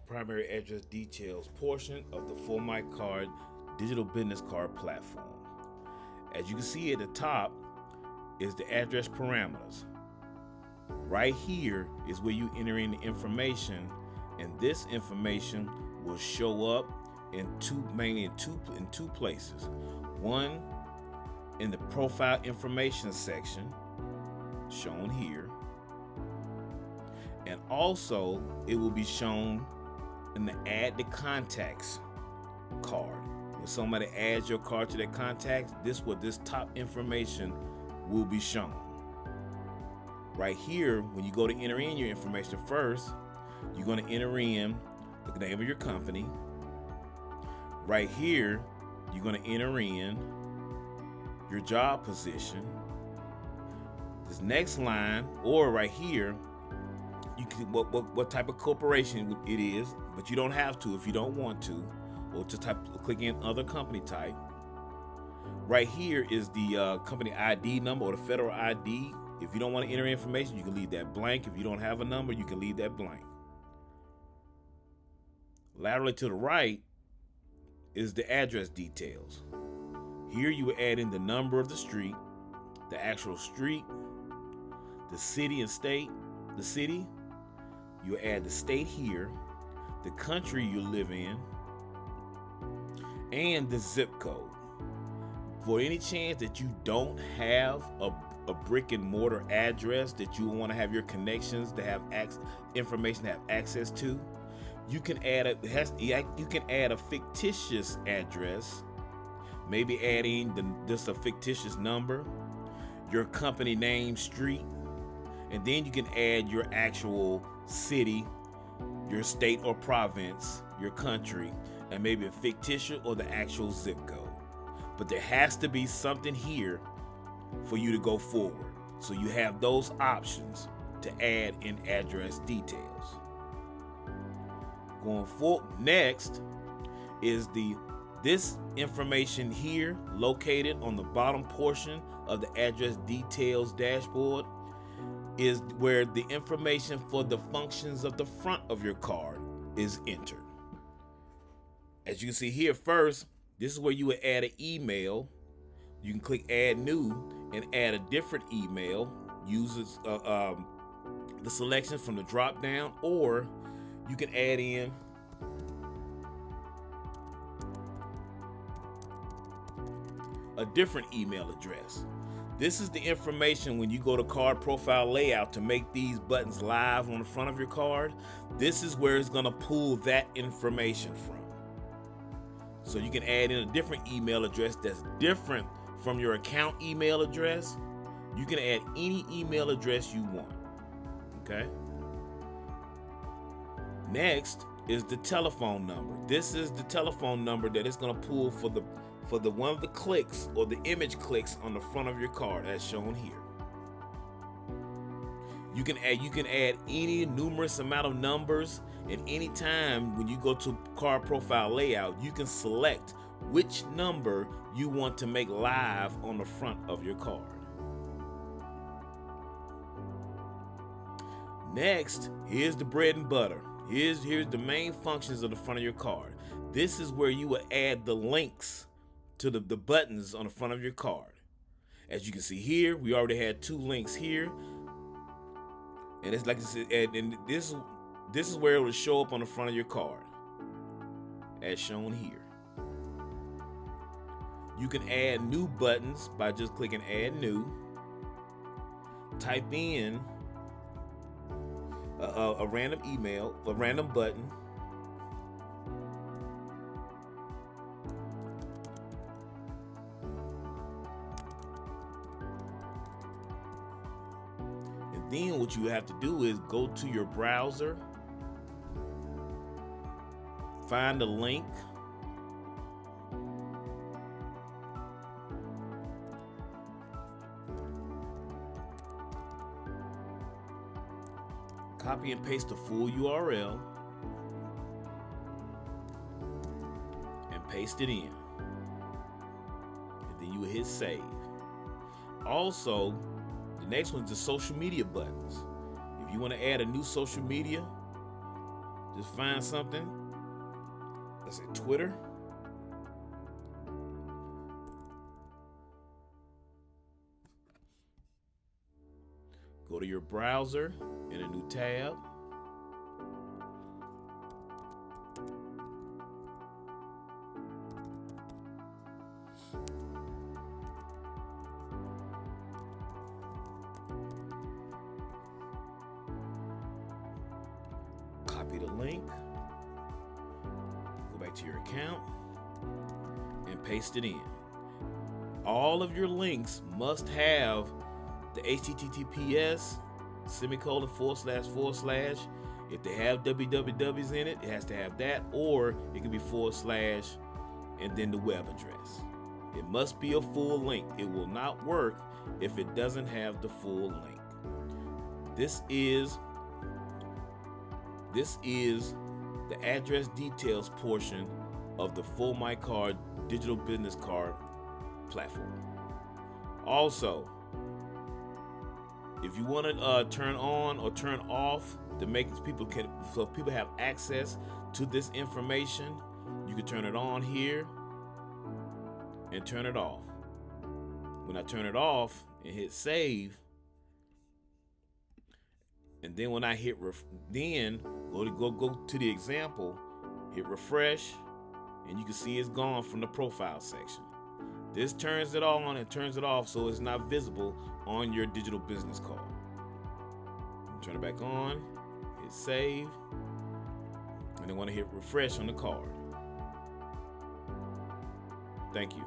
Primary address details portion of the 4MyCard digital business card platform. As you can see at the top is the address parameters. Right here is where you enter in the information, and this information will show up mainly in two places. One, in the profile information section shown here, and also it will be shown in the add to contacts card. When somebody adds your card to their contacts, this top information will be shown. Right here, when you go to enter in your information first, you're going to enter in the name of your company. Right here, you're going to enter in your job position. This next line, or right here, you can what type of corporation it is, but you don't have to if you don't want to, or just click in other company type. Right here is the company ID number or the federal ID. If you don't want to enter information, you can leave that blank. If you don't have a number, you can leave that blank. Laterally to the right is the address details. Here you would add in the number of the street, the actual street, the city and state, the city. You add the state here, the country you live in, and the zip code. For any chance that you don't have a brick and mortar address that you want to have your connections to have information to have access to, you can add a fictitious address, maybe adding just a fictitious number, your company name, street, and then you can add your actual city, your state or province, your country, and maybe a fictitious or the actual zip code. But there has to be something here for you to go forward. So you have those options to add in address details. Going forward, next is this information here located on the bottom portion of the address details dashboard is where the information for the functions of the front of your card is entered. As you can see here first, this is where you would add an email. You can click add new and add a different email. Uses the selection from the drop down, or you can add in a different email address. This is the information when you go to card profile layout to make these buttons live on the front of your card. This is where it's going to pull that information from. So you can add in a different email address that's different from your account email address. You can add any email address you want. Okay? Next is the telephone number. This is the telephone number that it's going to pull for the one of the clicks or the image clicks on the front of your card as shown here. You can add any numerous amount of numbers, and anytime when you go to card profile layout, you can select which number you want to make live on the front of your card. Next, here's the bread and butter. Here's the main functions of the front of your card. This is where you will add the links to the buttons on the front of your card. As you can see here, we already had 2 links here. And it's like I said, and this is where it will show up on the front of your card, as shown here. You can add new buttons by just clicking add new. Type in a random email, a random button. Then what you have to do is go to your browser, find the link, copy and paste the full URL, and paste it in. then you will hit save. Also, the next one's the social media buttons. If you want to add a new social media, just find something. Let's say Twitter. Go to your browser in a new tab. Copy the link. Go back to your account and paste it in. All of your links must have the HTTPS // If they have wwws in it, it has to have that, or it can be / and then the web address. It must be a full link. It will not work if it doesn't have the full link. This is the address details portion of the 4MyCard digital business card platform. Also, if you want to turn on or turn off to make people have access to this information, you can turn it on here and turn it off. When I turn it off and hit save, and then when I hit go to the example, hit refresh, and you can see it's gone from the profile section. This turns it on and turns it off so it's not visible on your digital business card. Turn it back on, hit save, and then want to hit refresh on the card. Thank you.